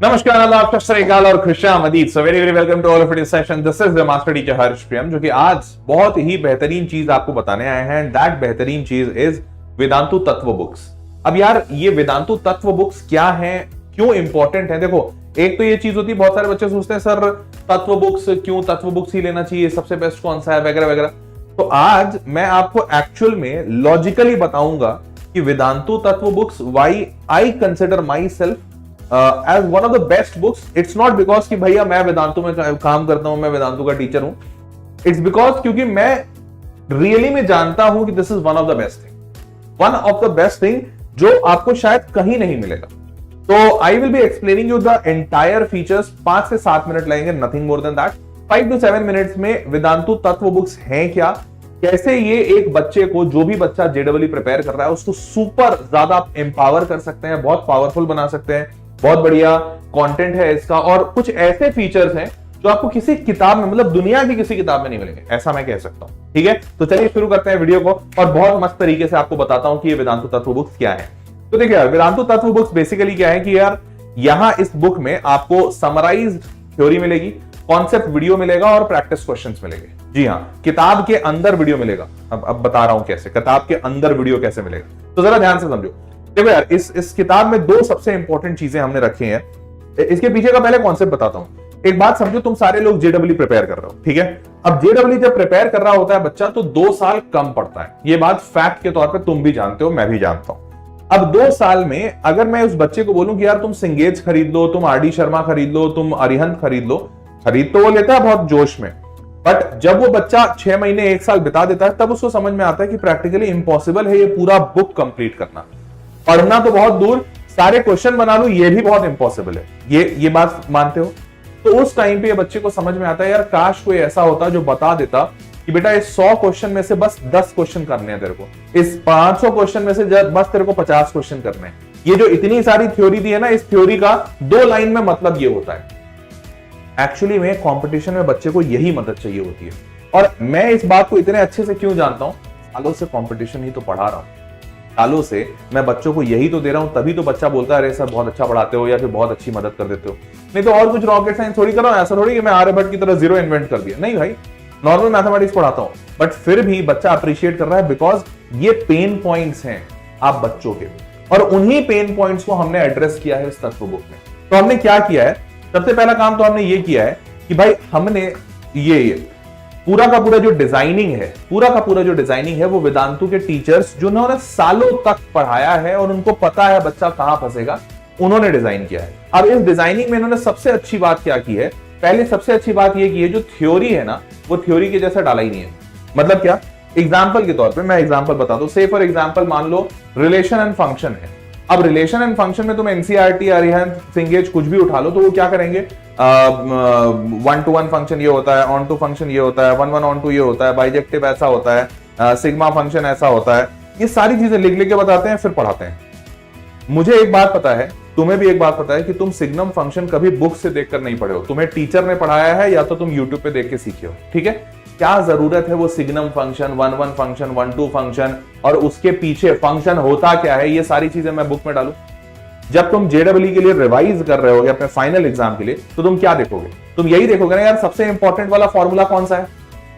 नमस्कार, आदाब, सत श्री अकाल और खुशामदीद। So very very welcome to all of it session. This is the master teacher Harsh Priyam, जो कि आज बहुत ही बेहतरीन चीज आपको बताने आए हैं। दैट बेहतरीन चीज इज वेदांतु तत्व बुक्स। अब यार, ये वेदांतु तत्व बुक्स क्या हैं, क्यों इंपॉर्टेंट है? देखो, एक तो ये चीज होती है, बहुत सारे बच्चे सोचते हैं सर तत्व बुक्स क्यों, तत्व बुक्स ही लेना चाहिए, सबसे बेस्ट कौन सा है, वगैरह वगैरह। तो आज मैं आपको एक्चुअल में लॉजिकली बताऊंगा कि Vedantu Tattva books why I consider myself as one of the best books. It's not because कि भैया मैं वेदांतु में काम करता हूं, मैं वेदांतु का टीचर हूं। इट्स बिकॉज क्योंकि मैं रियली में जानता हूं कि this is one of the best thing, one of the best thing जो आपको शायद कहीं नहीं मिलेगा। तो I will be explaining you the entire features. 5 से 7 मिनट लगेंगे, nothing more than that. 5 to 7 minutes में वेदांतु तत्व बुक्स हैं क्या, कैसे ये एक बच्चे को, जो भी बच्चा जेडब्ल्यू प्रिपेयर कर रहा है, उसको सुपर ज्यादा एम्पावर कर सकते हैं, बहुत पावरफुल बना सकते हैं। बहुत बढ़िया कंटेंट है इसका, और कुछ ऐसे फीचर्स हैं जो आपको किसी किताब में, मतलब दुनिया की किसी किताब में नहीं मिलेंगे, ऐसा मैं कह सकता हूं। ठीक है, तो चलिए शुरू करते हैं वीडियो को, और बहुत मस्त तरीके से आपको बताता हूं कि ये वेदांतु तत्व बुक्स क्या है। तो देखिए यार, वेदांतु तत्व बुक्स बेसिकली क्या है कि यार, यहां इस बुक में आपको समराइज्ड थ्योरी मिलेगी, कॉन्सेप्ट वीडियो मिलेगा और प्रैक्टिस क्वेश्चंस मिलेंगे। जी हाँ, किताब के अंदर वीडियो मिलेगा। अब बता रहा हूं कैसे, किताब के अंदर वीडियो कैसे मिलेगा, तो जरा ध्यान से समझो। देखो यार, इस किताब में 2 सबसे इंपॉर्टेंट चीजें हमने रखी हैं। इसके पीछे का पहले कॉन्सेप्ट बताता हूं। एक बात समझो, तुम सारे लोग जेडब्ल्यू प्रिपेयर कर रहे हो, ठीक है। अब जेडब्ल्यू जब प्रिपेयर कर रहा होता है बच्चा, तो 2 साल कम पड़ता है। ये बात फैक्ट के तौर पे तुम भी जानते हो, मैं भी जानता हूं। अब 2 साल में अगर मैं उस बच्चे को बोलूं कि यार तुम सिंगेज खरीद लो, तुम आर डी शर्मा खरीद लो, तुम अरिहंत खरीद लो, खरीद तो वो लेता है बहुत जोश में, बट जब वो बच्चा 6 महीने 1 साल बिता देता है, तब उसको समझ में आता है कि प्रैक्टिकली इंपॉसिबल है ये पूरा बुक कंप्लीट करना। पढ़ना तो बहुत दूर, सारे क्वेश्चन बना लूं ये भी बहुत इंपॉसिबल है। ये बात मानते हो? तो उस टाइम पे ये बच्चे को समझ में आता है, यार काश कोई ऐसा होता जो बता देता कि बेटा इस 100 क्वेश्चन में से बस 10 क्वेश्चन करने हैं तेरे को, इस 500 क्वेश्चन में से बस तेरे को 50 क्वेश्चन करने हैं। ये जो इतनी सारी थ्योरी दी है ना, इस थ्योरी का 2 लाइन में मतलब ये होता है। एक्चुअली में कंपटीशन में बच्चे को यही मदद चाहिए होती है। और मैं इस बात को इतने अच्छे से क्यों जानता हूं? सालों से कंपटीशन ही तो पढ़ा रहा हूं, सालों से मैं बच्चों को यही तो दे रहा हूं, तभी तो बच्चा बोलता है अरे सर बहुत अच्छा पढ़ाते हो, या फिर बहुत अच्छी मदद कर देते हो। नहीं तो और कुछ रॉकेट साइंस थोड़ी कर रहा हूं, ऐसा थोड़ी कि मैं आर्यभट्ट की तरह जीरो इन्वेंट कर दिया। नहीं भाई, नॉर्मल मैथमेटिक्स पढ़ाता हूं, बट फिर भी बच्चा अप्रिशिएट कर रहा है, बिकॉज ये पेन पॉइंट्स हैं आप बच्चों के, और उन्हीं पेन पॉइंट्स को हमने एड्रेस किया है इस तत्व बुक में। तो हमने क्या किया है? सबसे पहला काम तो हमने ये किया है कि भाई हमने ये पूरा का पूरा जो डिजाइनिंग है, पूरा का पूरा जो डिजाइनिंग है, वो वेदांतु के टीचर्स जिन्होंने सालों तक पढ़ाया है और उनको पता है बच्चा कहां फंसेगा, उन्होंने डिजाइन किया है। अब इस डिजाइनिंग में इन्होंने सबसे अच्छी बात क्या की है? पहले सबसे अच्छी बात ये की है, जो थ्योरी है ना, वो थ्योरी के जैसा डाला ही नहीं है। मतलब क्या? एग्जाम्पल के तौर पर मैं एग्जाम्पल बताता हूं। से फॉर एग्जाम्पल मान लो रिलेशन एंड फंक्शन है। अब रिलेशन एंड फंक्शन में तुम एनसीईआरटी, अरिहंत, सिंगेज कुछ भी उठा लो, तो वो क्या करेंगे? 1-to-1 फंक्शन ये होता है, ऑन टू फंक्शन ये होता है, 1-1 ऑन टू ये होता है, बाइजेक्टिव ऐसा होता है, सिग्मा फंक्शन ऐसा होता है। ये सारी चीजें लिख लिख के बताते हैं, फिर पढ़ाते हैं। मुझे एक बात पता है, तुम्हें भी एक बात पता है कि तुम सिग्नम फंक्शन कभी बुक से देखकर नहीं पढ़े हो, तुम्हें टीचर ने पढ़ाया है, या तो तुम यूट्यूब पे देख के सीखे हो। ठीक है, क्या जरूरत है वो सिग्नम फंक्शन, 1-1 फंक्शन, 1-2 फंक्शन, और उसके पीछे फंक्शन होता क्या है, ये सारी चीजें मैं बुक में डालूं? जब तुम जेडब्ल्यू के लिए रिवाइज कर रहे हो या अपने फाइनल एग्जाम के लिए, तो तुम क्या देखोगे? तुम यही देखोगे ना यार, सबसे इंपॉर्टेंट वाला फॉर्मूला कौन सा है,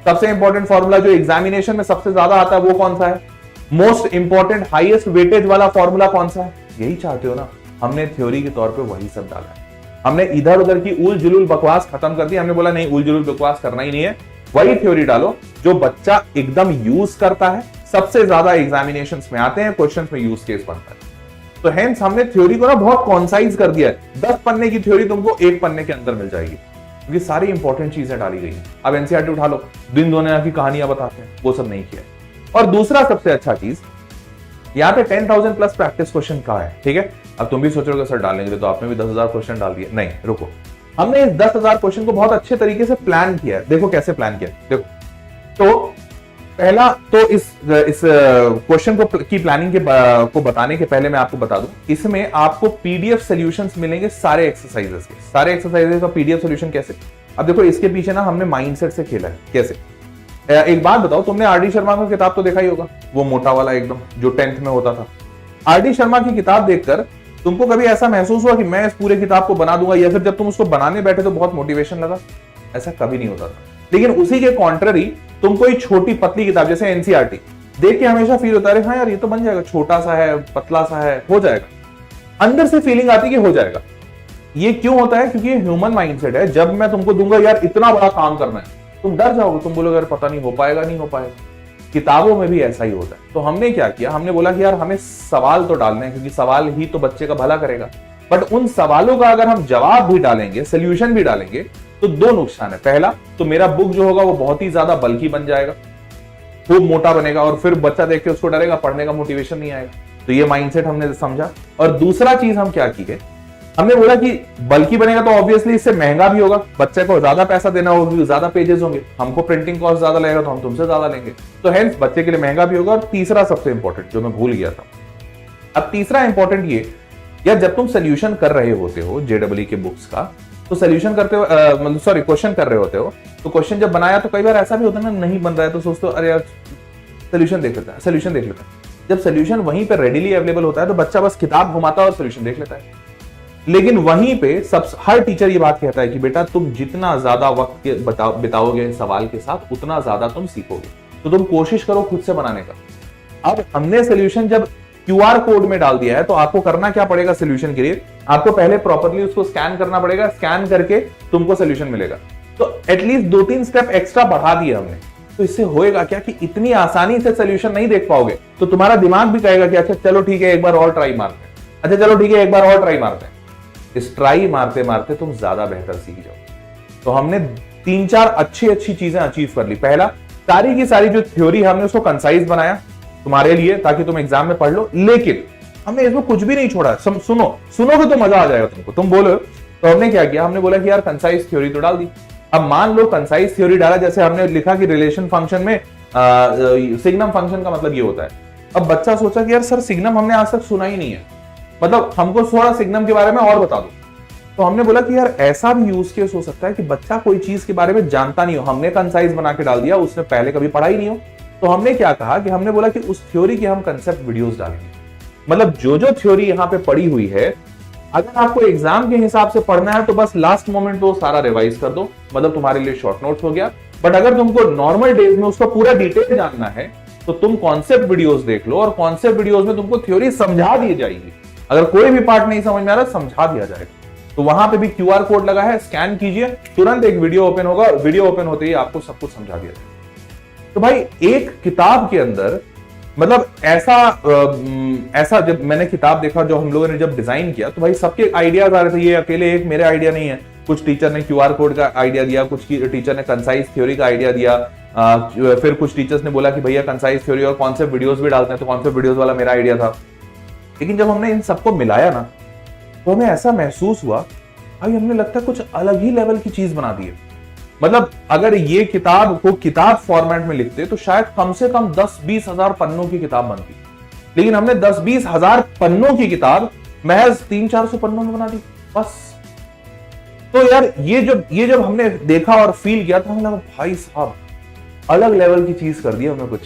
सबसे इंपॉर्टेंट फॉर्मूला जो एग्जामिनेशन में सबसे ज्यादा आता है वो कौन सा है, मोस्ट इंपॉर्टेंट हाईएस्ट वेटेज वाला फॉर्मूला कौन सा है? यही चाहते हो ना? हमने थ्योरी के तौर पे वही सब डाला है। हमने इधर उधर की उल जुलूल बकवास खत्म कर दी। हमने बोला नहीं, उल जुलूल बकवास करना ही नहीं है, वही थ्योरी डालो जो बच्चा एकदम यूज करता है, सबसे ज्यादा एग्जामिनेशंस में आते हैं, क्वेश्चंस में यूज केस बनता है। तो हेंस हमने थ्योरी को ना बहुत कॉन्साइज कर दिया है। 10 पन्ने की थ्योरी तुमको 1 पन्ने के अंदर मिल जाएगी, क्योंकि सारी इंपॉर्टेंट चीजें डाली गई हैं। अब एनसीईआरटी उठा लो, दिन दुनिया की कहानियां बताते हैं, वो सब नहीं किया। और दूसरा सबसे अच्छा चीज, यहाँ पे 10,000 प्लस प्रैक्टिस क्वेश्चन का है। ठीक है, अब तुम भी सोच रहे हो सर डालेंगे तो आपने भी 10,000 क्वेश्चन डाल दिए। नहीं, रुको, हमने इस 10,000 क्वेश्चन को बहुत अच्छे तरीके से प्लान किया है। देखो कैसे प्लान किया। देखो, तो पहला तो इस क्वेश्चन को की प्लानिंग को बताने के पहले मैं आपको बता दूं, इसमें आपको पीडीएफ सॉल्यूशंस मिलेंगे सारे एक्सरसाइजेस के। सारे एक्सरसाइजेस का पीडीएफ सॉल्यूशन कैसे? अब देखो, इसके पीछे ना हमने माइंडसेट से खेला है। कैसे? एक बात बताओ, तुमने आर डी शर्मा का किताब तो देखा ही होगा, वो मोटा वाला एकदम जो 10th में होता था। आर डी शर्मा की किताब देखकर तुमको कभी ऐसा महसूस हुआ कि मैं इस पूरे किताब को बना दूंगा, या फिर जब तुम उसको बनाने बैठे तो बहुत मोटिवेशन लगा? ऐसा कभी नहीं होता था। लेकिन उसी के कॉन्ट्ररी तुम कोई छोटी पतली किताब जैसे एनसीईआरटी देख के हमेशा फील होता है हाँ यार ये तो बन जाएगा, छोटा सा है, पतला सा है, हो जाएगा। अंदर से फीलिंग आती है कि हो जाएगा। ये क्यों होता है? क्योंकि ये ह्यूमन माइंडसेट है। जब मैं तुमको दूंगा यार इतना बड़ा काम करना है, तुम डर जाओगे, तुम बोलोगे यार पता नहीं हो पाएगा, नहीं हो पाएगा। किताबों में भी ऐसा ही होता है। तो हमने क्या किया, हमने बोला कि यार हमें सवाल तो डालने हैं, क्योंकि सवाल ही तो बच्चे का भला करेगा। बट उन सवालों का अगर हम जवाब भी डालेंगे, सोल्यूशन भी डालेंगे, तो दो नुकसान है। पहला तो मेरा बुक जो होगा वो बहुत ही ज्यादा बल्कि बन जाएगा, खूब मोटा बनेगा, और फिर बच्चा देख के उसको डरेगा, पढ़ने का मोटिवेशन नहीं आएगा। तो ये माइंडसेट हमने समझा। और दूसरा चीज हम क्या किए, हमने बोला कि बल्कि बनेगा तो ऑब्वियसली इससे महंगा भी होगा, बच्चे को ज्यादा पैसा देना होगा, ज्यादा पेजेस होंगे, हमको प्रिंटिंग कॉस्ट ज्यादा लगेगा तो हम तुमसे ज्यादा लेंगे, तो हेंस बच्चे के लिए महंगा भी होगा। और तीसरा सबसे इंपॉर्टेंट जो मैं भूल गया था, अब तीसरा इंपॉर्टेंट ये, या जब तुम सोल्यूशन कर रहे होते हो जेडब्ल्यू के बुक्स का, तो सोल्यूशन करते हो, मतलब सॉरी क्वेश्चन कर रहे होते हो, तो क्वेश्चन जब बनाया तो कई बार ऐसा भी होता है ना, नहीं बन रहा है तो सोचते हो अरे यार सोल्यूशन देख लेता है, सोल्यूशन देख लेता है। जब सोल्यूशन वहीं पर रेडिली अवेलेबल होता है तो बच्चा बस किताब घुमाता है और सोल्यूशन देख लेता है। लेकिन वहीं पे हर टीचर ये बात कहता है कि बेटा तुम जितना ज्यादा वक्त बिताओगे सवाल के साथ, उतना ज्यादा तुम सीखोगे। तो तुम कोशिश करो खुद से बनाने का। अब हमने सोल्यूशन जब क्यूआर कोड में डाल दिया है, तो आपको करना क्या पड़ेगा सोल्यूशन के लिए, आपको पहले प्रॉपर्ली उसको स्कैन करना पड़ेगा, स्कैन करके तुमको सोल्यूशन मिलेगा। तो एटलीस्ट 2-3 स्टेप एक्स्ट्रा बढ़ा दिए हमने। तो इससे होएगा क्या कि इतनी आसानी से सोल्यूशन नहीं देख पाओगे, तो तुम्हारा दिमाग भी कहेगा कि अच्छा चलो ठीक है एक बार और ट्राई मारते हैं, अच्छा चलो ठीक है एक बार और ट्राई मारते हैं। इस ट्राई मारते मारते तुम ज्यादा बेहतर सीख जाओ। तो हमने 3-4 अच्छी चीजें अचीव कर ली। पहला, सारी की सारी जो थ्योरी हमने उसको कंसाइज बनाया तुम्हारे लिए, ताकि तुम एग्जाम में पढ़ लो। लेकिन हमने इसमें कुछ भी नहीं छोड़ा। सुनोगे तो मजा आ जाएगा तुमको, तुम बोलो। तो हमने क्या किया, हमने बोला कि यार कंसाइज थ्योरी तो डाल दी। अब मान लो कंसाइज थ्योरी डाला, जैसे हमने लिखा कि रिलेशन फंक्शन में सिग्नम फंक्शन का मतलब ये होता है। अब बच्चा सोचा कि यार सर सिग्नम हमने आज तक सुना ही नहीं है, मतलब हमको थोड़ा सिग्नम के बारे में और बता दो। तो हमने बोला कि यार ऐसा भी यूज केस हो सकता है कि बच्चा कोई चीज के बारे में जानता नहीं हो, हमने कंसाइज बना के डाल दिया, उसने पहले कभी पढ़ा ही नहीं हो। तो हमने क्या कहा कि हमने बोला कि उस थ्योरी के हम कंसेप्ट वीडियोस डालेंगे। मतलब जो थ्योरी यहाँ पे पड़ी हुई है, अगर आपको एग्जाम के हिसाब से पढ़ना है तो बस लास्ट मोमेंट पे सारा रिवाइज कर दो, मतलब तुम्हारे लिए शॉर्ट नोट्स हो गया। बट अगर तुमको नॉर्मल डेज में उसका पूरा डिटेल जानना है तो तुम कॉन्सेप्ट वीडियोस देख लो, और कॉन्सेप्ट वीडियोस में तुमको थ्योरी समझा दी जाएगी। अगर कोई भी पार्ट नहीं समझ में आ रहा समझा दिया जाएगा। तो वहां पे भी क्यूआर कोड लगा है, स्कैन कीजिए, तुरंत एक वीडियो ओपन होगा, वीडियो ओपन होते ही आपको सब कुछ समझा दिया जाएगा। तो भाई एक किताब के अंदर, मतलब ऐसा जब मैंने किताब देखा, जो हम लोगों ने जब डिजाइन किया, तो भाई सबके आइडियाज आ रहे थे। ये अकेले एक मेरे आइडिया नहीं है, कुछ टीचर ने क्यूआर कोड का आइडिया दिया, कुछ टीचर ने कंसाइज थ्योरी का आइडिया दिया, फिर कुछ टीचर्स ने बोला कि भैया कंसाइज थ्योरी और कॉन्सेप्ट वीडियोस भी डालते हैं, तो कॉन्सेप्ट वीडियोस वाला मेरा आइडिया था। लेकिन जब हमने इन सबको मिलाया ना, तो हमें ऐसा महसूस हुआ भाई हमने लगता है कुछ अलग ही लेवल की चीज बना दी है। मतलब अगर ये किताब को किताब फॉर्मेट में लिखते तो शायद कम से कम 10-20 हजार पन्नों की किताब बनती, लेकिन हमने 10-20 हजार पन्नों की किताब महज 300-400 पन्नों में बना दी बस। तो यार ये जब हमने देखा और फील किया, तो हमें लगा भाई साहब अलग लेवल की चीज कर दी हमने कुछ।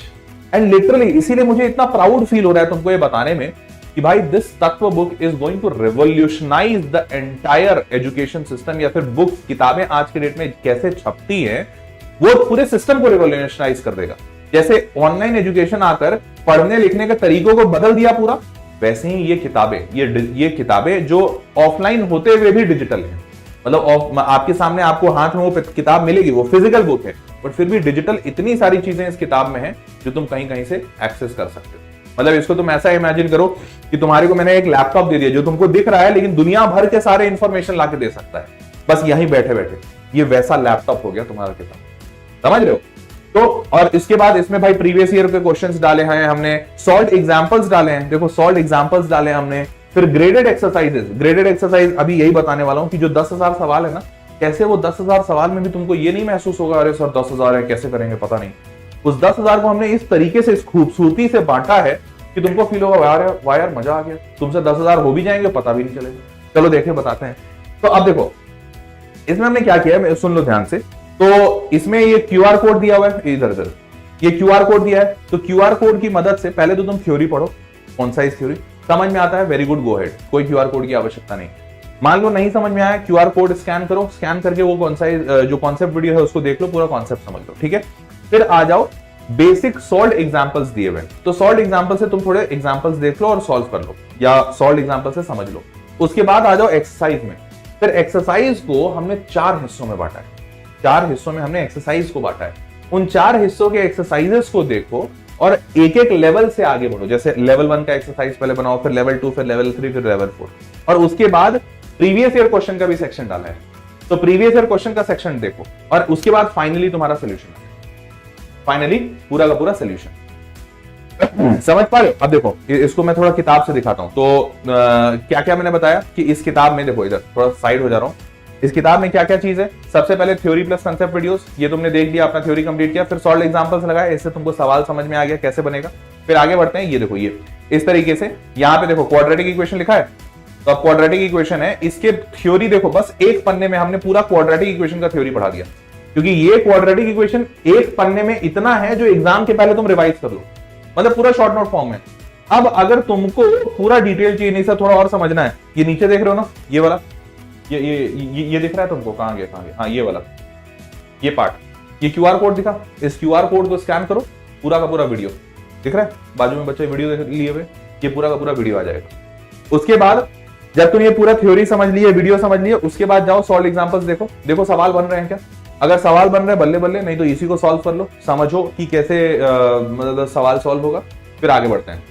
एंड लिटरली इसीलिए मुझे इतना प्राउड फील हो रहा है तुमको ये बताने में कि भाई this Tattva book is going to revolutionise the entire education system, या फिर बुक किताबें आज के डेट में कैसे छपती हैं वो पूरे सिस्टम को रिवोल्यूशनाइज कर देगा। जैसे ऑनलाइन एजुकेशन आकर पढ़ने लिखने के तरीकों को बदल दिया पूरा, वैसे ही ये किताबें जो ऑफलाइन होते हुए भी डिजिटल है, मतलब आपके सामने आपको हाथ में वो किताब मिलेगी, वो फिजिकल बुक है, बट फिर भी डिजिटल इतनी सारी चीजें इस किताब में है जो तुम कहीं कहीं से एक्सेस कर सकते हो। मतलब इसको तुम ऐसा इमेजिन करो कि तुम्हारे को मैंने एक लैपटॉप दे दिया जो तुमको दिख रहा है, लेकिन दुनिया भर के सारे इंफॉर्मेशन लाके दे सकता है बस यहीं बैठे बैठे। ये वैसा लैपटॉप हो गया तुम्हारा किताब, समझ रहे हो। तो और इसके बाद इसमें भाई प्रीवियस ईयर के क्वेश्चंस डाले हैं हमने, सॉल्व एग्जांपल्स डाले हैं, देखो सॉल्व एग्जांपल्स डाले हमने, फिर ग्रेडेड एक्सरसाइज अभी यही बताने वाला हूं कि जो 10,000 सवाल है ना, कैसे वो 10,000 सवाल में भी तुमको ये नहीं महसूस होगा अरे सर 10,000 है कैसे करेंगे पता नहीं। उस 10,000 को हमने इस तरीके से, इस खूबसूरती से बांटा है कि तुमको फील होगा वाह यार मजा आ गया, तुमसे 10,000 हो भी जाएंगे पता भी नहीं चलेगा। चलो देखें बताते हैं। तो अब देखो इसमें हमने क्या किया है, सुन लो ध्यान से। तो इसमें ये क्यूआर कोड दिया हुआ है, इधर ये क्यूआर कोड दिया है। तो क्यूआर कोड की मदद से पहले तो तुम थ्योरी पढ़ो, कंसाइज थ्योरी, समझ में आता है, वेरी गुड, गो हेड, कोई क्यूआर कोड की आवश्यकता नहीं। मान लो नहीं समझ में आया, क्यूआर कोड स्कैन करो, स्कैन करके वो कौन सा जो कॉन्सेप्ट वीडियो है उसको देख लो, पूरा कॉन्सेप्ट समझ लो, ठीक है। फिर आ जाओ बेसिक सॉल्व एग्जांपल्स दिए हुए, तो सॉल्व एग्जांपल से तुम थोड़े एग्जांपल्स देख लो और सॉल्व कर लो, या सॉल्व एग्जांपल से समझ लो। उसके बाद आ जाओ एक्सरसाइज में। फिर एक्सरसाइज को हमने 4 हिस्सों में बांटा है, 4 हिस्सों में हमने एक्सरसाइज को बांटा है। उन 4 हिस्सों के एक्सरसाइजेस को देखो और एक एक लेवल से आगे बढ़ो। जैसे लेवल 1 का एक्सरसाइज पहले बनाओ, फिर लेवल 2, फिर लेवल 3, फिर लेवल 4, और उसके बाद प्रीवियस ईयर क्वेश्चन का भी सेक्शन डाला है, तो प्रीवियस ईयर क्वेश्चन का सेक्शन देखो, और उसके बाद फाइनली तुम्हारा सोल्यूशन है, फाइनली पूरा का पूरा सोल्यूशन। समझ पा रहे हो? अब देखो इसको मैं थोड़ा किताब से दिखाता हूं। तो क्या क्या मैंने बताया कि इस किताब में, देखो इधर थोड़ा साइड हो जा रहा हूं, इस किताब में क्या क्या चीज है। सबसे पहले थ्योरी प्लस कंसेप्ट वीडियोस, ये तुमने देख लिया, अपना थ्योरी कंप्लीट किया। फिर सॉल्व एग्जांपल्स लगाए, इससे तुमको सवाल समझ में आ गया कैसे बनेगा। फिर आगे बढ़ते हैं, ये देखो ये इस तरीके से, यहाँ पे देखो क्वाड्रेटिक इक्वेशन लिखा है, तो अब क्वाड्रेटिक इक्वेशन है, इसके थ्योरी देखो, बस एक पन्ने में हमने पूरा क्वाड्रेटिक इक्वेशन का थ्योरी पढ़ा दिया, क्योंकि ये क्वाड्रेटिक इक्वेशन एक पन्ने में इतना है जो एग्जाम के पहले तुम रिवाइज कर लो, मतलब पूरा शॉर्ट नोट फॉर्म में। अब अगर तुमको पूरा डिटेल चाहिए, नहीं सर थोड़ा और समझना है, ये नीचे देख रहे हो ना, ये वाला, ये दिख रहा है तुमको, कहां गया, हाँ ये वाला, ये पार्ट, ये क्यूआर कोड दिखा, इस क्यूआर कोड को स्कैन करो, पूरा का पूरा वीडियो दिख रहा है, बाजू में बच्चे वीडियो देख लिए हुए, ये पूरा का पूरा वीडियो आ जाएगा। उसके बाद जब तुम ये पूरा थ्योरी समझ लिए, वीडियो समझ लिए, उसके बाद जाओ सॉल्व एग्जांपल्स देखो, देखो सवाल बन रहे हैं क्या। अगर सवाल बन रहे हैं बल्ले बल्ले, नहीं तो इसी को सॉल्व कर लो, समझो कि कैसे मतलब सवाल सॉल्व होगा। फिर आगे बढ़ते हैं।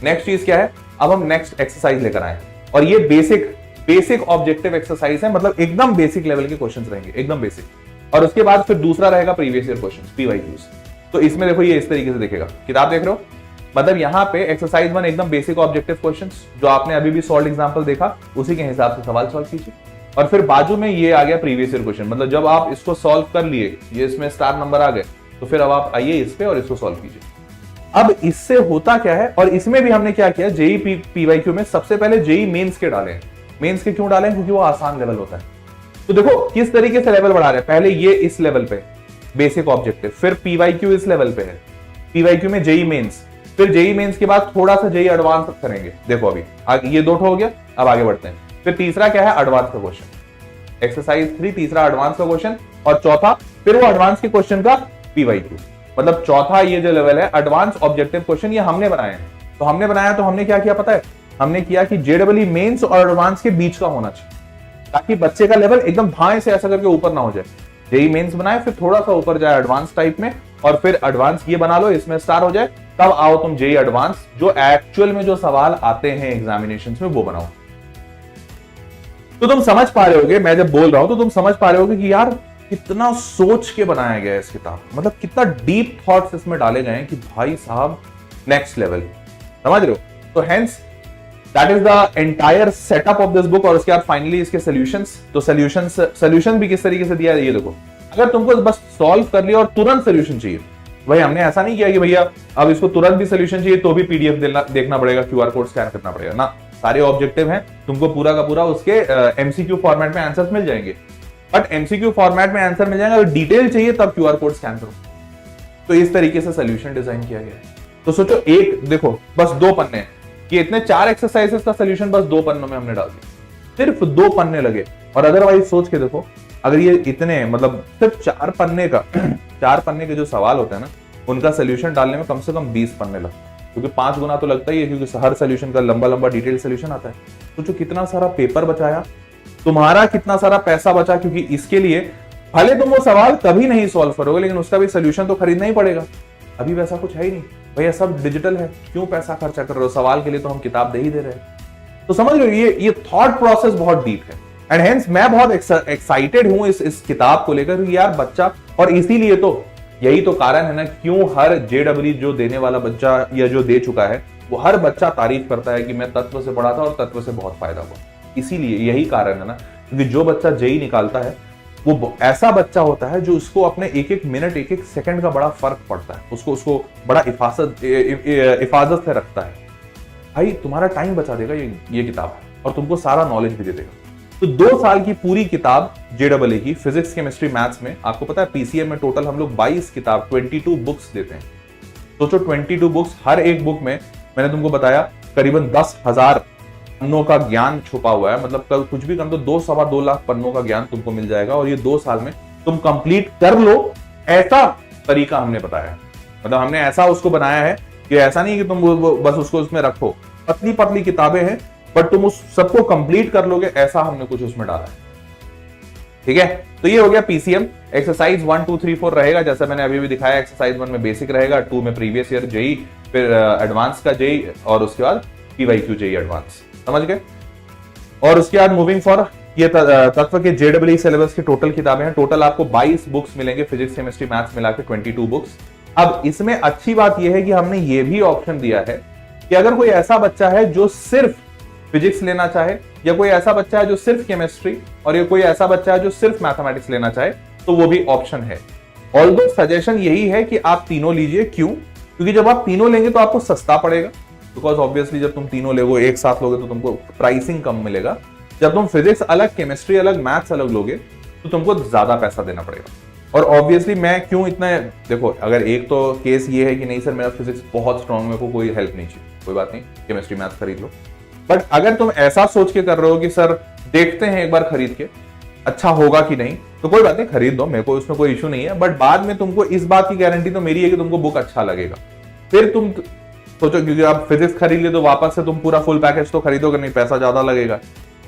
नेक्स्ट चीज क्या है, अब हम नेक्स्ट एक्सरसाइज लेकर आए, और ये बेसिक ऑब्जेक्टिव एक्सरसाइज है, मतलब एकदम बेसिक लेवल के क्वेश्चंस रहेंगे, एकदम बेसिक। और उसके बाद फिर दूसरा रहेगा प्रीवियस ईयर क्वेश्चंस, पीवाईक्यूज। तो इसमें देखो ये इस तरीके से दिखेगा, किताब देख रहे हो, मतलब यहाँ पे एक्सरसाइज 1 एकदम बेसिक ऑब्जेक्टिव क्वेश्चंस, जो आपने अभी भी सॉल्व एग्जांपल देखा, उसी के हिसाब से सवाल सॉल्व कीजिए। और फिर बाजू में ये आ गया प्रीवियस ईयर क्वेश्चन, मतलब जब आप इसको सॉल्व कर लिए, ये इसमें स्टार नंबर आ गए, तो फिर अब आप आइए इस पे और इसको सॉल्व कीजिए। अब इससे होता क्या है, और इसमें भी हमने क्या किया, जेई पीवाईक्यू में सबसे पहले जेई मेंस के डाले हैं। मेंस के क्यों डाले हैं, क्योंकि वो आसान लेवल होता है। तो देखो किस तरीके से लेवल बढ़ा रहे हैं, पहले ये इस लेवल पे बेसिक ऑब्जेक्टिव, फिर पीवाईक्यू इस लेवल पे है, पीवाईक्यू में जेई मेंस, फिर जेई मेंस के बाद थोड़ा सा जेई एडवांस करेंगे। देखो अभी ये 2 हो गया, अब आगे बढ़ते हैं। फिर तीसरा क्या है, एडवांस का क्वेश्चन, एक्सरसाइज 3, तीसरा एडवांस का क्वेश्चन, और चौथा फिर वो एडवांस के क्वेश्चन का पीवाईक्यू, मतलब चौथा ये जो लेवल है एडवांस ऑब्जेक्टिव क्वेश्चन, ये हमने बनाए हैं। तो हमने बनाया, तो हमने क्या किया पता है, हमने किया कि जेडब्ल्यू मेंस और एडवांस के बीच का होना चाहिए, ताकि बच्चे का लेवल एकदम धाए से ऐसा करके ऊपर ना हो जाए। जेई मेंस बनाए, फिर थोड़ा सा ऊपर जाए एडवांस टाइप में, और फिर एडवांस ये बना लो, इसमें स्टार हो जाए, तब आओ तुम जेई एडवांस, जो एक्चुअल में जो सवाल आते हैं एग्जामिनेशंस में, वो बनाओ। तो तुम समझ पा रहे होगे, मैं जब बोल रहा हूं तो तुम समझ पा रहे होगे कि यार कितना सोच के बनाया गया है इस किताब, मतलब कितना डीप थॉट्स इसमें डाले गए हैं कि भाई साहब नेक्स्ट लेवल, समझ रहे हो। तो hence that is the entire setup of this book. और उसके बाद फाइनली इसके सॉल्यूशंस, तो सॉल्यूशन भी किस तरीके से दिया है ये देखो। अगर तुमको बस सॉल्व कर लिया और तुरंत सोल्यूशन चाहिए, भाई हमने ऐसा नहीं किया कि भैया अब इसको तुरंत भी सोल्यूशन चाहिए तो भी पीडीएफ देखना पड़ेगा, क्यूआर कोड स्कैन करना पड़ेगा ना, सारे ऑब्जेक्टिव हैं, तुमको पूरा का पूरा उसके एमसीक्यू फॉर्मेट में आंसर्स मिल जाएंगे। बट एमसीक्यू फॉर्मेट में आंसर मिल जाएगा, अगर डिटेल चाहिए तब क्यूआर कोड स्कैन करो। तो इस तरीके से सोल्यूशन डिजाइन किया गया है। तो सोचो, एक देखो बस 2 पन्ने, ये इतने 4 एक्सरसाइजेस का सोल्यूशन बस 2 पन्नों में हमने डाल दिया, सिर्फ 2 पन्ने लगे। और अदरवाइज सोच के देखो, अगर ये इतने मतलब सिर्फ 4 पन्ने का 4 पन्ने के जो सवाल होते हैं ना, उनका सोल्यूशन डालने में कम से कम 20 पन्ने लगते हैं, क्योंकि 5 गुना तो लगता ही है, क्योंकि हर सोल्यूशन का लंबा लंबा डिटेल सोल्यूशन आता है। सोचो कितना सारा पेपर बचाया, तुम्हारा कितना सारा पैसा बचा, क्योंकि इसके लिए भले तुम वो सवाल कभी नहीं सॉल्व करोगे, लेकिन उसका भी सोल्यूशन तो खरीदना ही पड़ेगा। अभी वैसा कुछ है ही नहीं भैया, सब डिजिटल है, क्यों पैसा खर्चा कर रहे हो, सवाल के लिए तो हम किताब दे ही दे रहे हैं। तो समझ लो ये थॉट प्रोसेस बहुत डीप है, एंड हेंस मैं बहुत एक्साइटेड हूं इस किताब को लेकर, यार बच्चा, और इसीलिए तो यही तो कारण है ना क्यों हर जेडब्ल्यू जो देने वाला बच्चा या जो दे चुका है, वो हर बच्चा तारीफ करता है कि मैं तत्व से पढ़ा था और तत्व से बहुत फायदा हुआ। इसीलिए यही कारण है ना, क्योंकि जो बच्चा जेई निकालता है वो ऐसा बच्चा होता है जो उसको अपने एक एक मिनट, एक एक सेकंड का बड़ा फर्क पड़ता है, उसको बड़ा हिफाजत से रखता है। भाई तुम्हारा टाइम बचा देगा ये किताब, और तुमको सारा नॉलेज भी दे देगा। तो 2 साल की पूरी किताब जेडब्ल्यू की फिजिक्स, केमिस्ट्री, मैथ्स में, आपको पता है पीसीएम में टोटल हम लोग 22 किताब 22 बुक्स देते हैं। सोचो 22 बुक्स, हर एक बुक में मैंने तुमको बताया करीबन 10,000 पन्नों का ज्ञान छुपा हुआ है। मतलब कल कुछ भी कर दो, 2-2.5 लाख पन्नों का ज्ञान तुमको मिल जाएगा और ये 2 साल में तुम कंप्लीट कर लो, ऐसा तरीका हमने बताया है। मतलब हमने ऐसा उसको बनाया है कि ऐसा नहीं कि तुम बस उसको उसमें रखो, पतली पतली किताबें हैं बट तुम उस सबको कंप्लीट कर लोगे, ऐसा हमने कुछ उसमें डाला है। ठीक है, तो ये हो गया पीसीएम। एक्सरसाइज 1, 2, 3, 4 रहेगा जैसा मैंने अभी भी दिखाया। एक्सरसाइज 1 में बेसिक रहेगा, 2 में प्रीवियस ईयर जेई, फिर एडवांस का जेई और उसके बाद पीवाईक्यू जेई एडवांस। समझ गए? और उसके बाद मूविंग फॉर ये तत्व के जेडब्ल्यू सिलेबस की टोटल किताबें हैं। टोटल आपको 22 बुक्स मिलेंगे, फिजिक्स केमिस्ट्री मैथ्स मिला के 22 बुक्स। अब इसमें अच्छी बात यह है कि हमने ये भी ऑप्शन दिया है कि अगर कोई ऐसा बच्चा है जो सिर्फ फिजिक्स लेना चाहे, या कोई ऐसा बच्चा है जो सिर्फ केमिस्ट्री, और ये कोई ऐसा बच्चा है जो सिर्फ मैथमेटिक्स लेना चाहे, तो वो भी ऑप्शन है। ऑल्दो सजेशन यही है कि आप तीनों लीजिए। क्यों? क्योंकि जब आप तीनों लेंगे तो आपको सस्ता पड़ेगा, बिकॉज ऑब्वियसली जब तुम तीनों लोगे एक साथ लोगे तो तुमको प्राइसिंग कम मिलेगा। जब तुम फिजिक्स अलग, केमिस्ट्री अलग, मैथ्स अलग लोगे तो तुमको ज्यादा पैसा देना पड़ेगा। और ऑब्वियसली मैं क्यों इतना, देखो अगर एक तो केस ये है कि नहीं सर मेरा फिजिक्स बहुत स्ट्रांग, मेरे को कोई हेल्प नहीं चाहिए, कोई बात नहीं, केमिस्ट्री मैथ्स खरीद लो। बट अगर तुम ऐसा सोच के कर रहे हो कि सर देखते हैं एक बार खरीद के अच्छा होगा कि नहीं, तो कोई बात नहीं, खरीद दो, मेरे को उसमें कोई इशू नहीं है। बट बाद में तुमको इस बात की गारंटी तो मेरी है कि तुमको बुक अच्छा लगेगा। फिर तुम सोचो, क्योंकि आप फिजिक्स खरीद ले तो वापस से तुम पूरा फुल पैकेज तो खरीदोगे नहीं, पैसा ज्यादा लगेगा।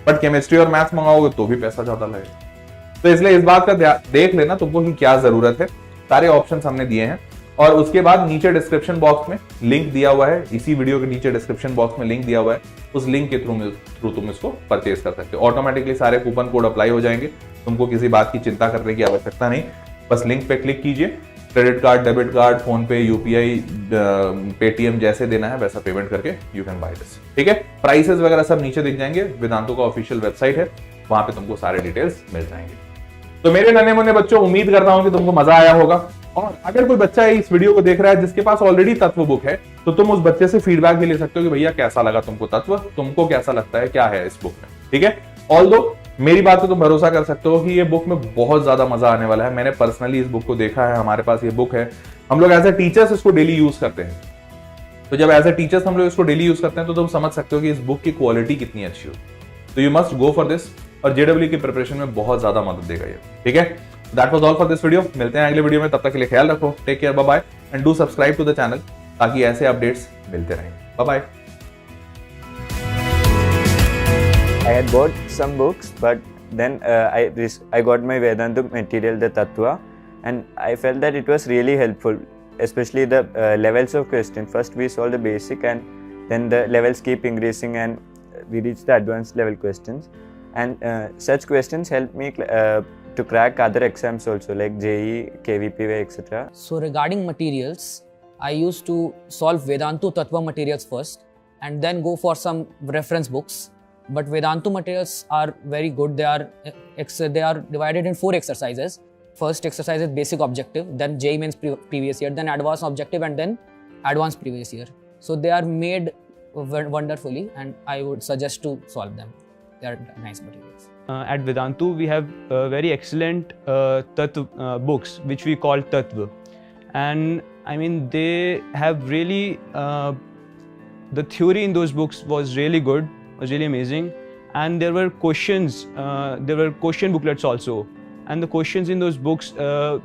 बट केमिस्ट्री और मैथ्स मंगाओगे तो भी पैसा ज्यादा लगेगा। तो इसलिए इस बात का देख लेना तुमको कि क्या जरूरत है। सारे ऑप्शंस हमने दिए हैं। और उसके बाद नीचे डिस्क्रिप्शन बॉक्स में लिंक दिया हुआ है, इसी वीडियो के नीचे डिस्क्रिप्शन बॉक्स में लिंक दिया हुआ है, उस लिंक के थ्रू तुम इसको परचेज कर सकते हो। ऑटोमेटिकली सारे कूपन कोड अप्लाई हो जाएंगे, तुमको किसी बात की चिंता करने की आवश्यकता नहीं। बस लिंक पे क्लिक कीजिए, credit card, debit card, phone पे, यूपीआई, पेटीएम जैसे देना है वैसा पेमेंट करके यू कैन बाय दिस। ठीक है, प्राइसेस वगैरह सब नीचे दिख जाएंगे। वेदांतु का ऑफिशियल वेबसाइट है, वहां पे तुमको सारे डिटेल्स मिल जाएंगे। तो मेरे नन्हे मुन्ने बच्चों, उम्मीद करता हूं कि तुमको मजा आया होगा। और अगर कोई बच्चा इस वीडियो को देख रहा है जिसके पास ऑलरेडी तत्व बुक है, तो तुम उस बच्चे से फीडबैक भी ले सकते हो कि भैया कैसा लगा तुमको तत्व, तुमको कैसा लगता है, क्या है इस बुक में। ठीक है, ऑल्दो मेरी बात पे तुम भरोसा कर सकते हो कि ये बुक में बहुत ज्यादा मजा आने वाला है। मैंने पर्सनली इस बुक को देखा है, हमारे पास ये बुक है, हम लोग एज ए टीचर्स इसको डेली यूज करते हैं। तो जब एज ए टीचर्स हम लोग इसको डेली यूज करते हैं तो तुम समझ सकते हो कि इस बुक की क्वालिटी कितनी अच्छी हो। तो you must go for this, और जेडब्ल्यू की प्रिपरेशन में बहुत ज्यादा मदद देगा ये। ठीक है, that was all for this video. मिलते हैं अगले वीडियो में, तब तक के लिए ख्याल रखो, take care, bye bye, and do subscribe to the channel ताकि ऐसे अपडेट्स मिलते रहें। Bye bye. I had bought some books, but then I got my Vedantu material, the Tattva, and I felt that it was really helpful, especially the levels of question. First we solved the basic, and then the levels keep increasing, and we reached the advanced level questions. And such questions help me to crack other exams also, like JEE, KVPY, etc. So regarding materials, I used to solve Vedantu Tattva materials first and then go for some reference books. But Vedantu materials are very good. They are divided in 4 exercises. First exercise is basic objective, then JEE means previous year, then advanced objective, and then advanced previous year. So they are made wonderfully, and I would suggest to solve them. They are nice materials. At Vedantu, we have very excellent Tattva books, which we call Tattva. And I mean, they have really, the theory in those books was really good, was really amazing. And there were questions, there were question booklets also. And the questions in those books,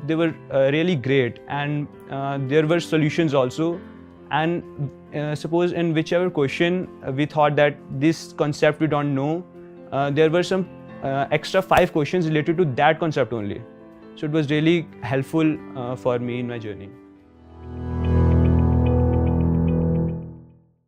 they were really great. And there were solutions also. And suppose in whichever question we thought that this concept we don't know, there were some extra 5 questions related to that concept only. So it was really helpful for me in my journey.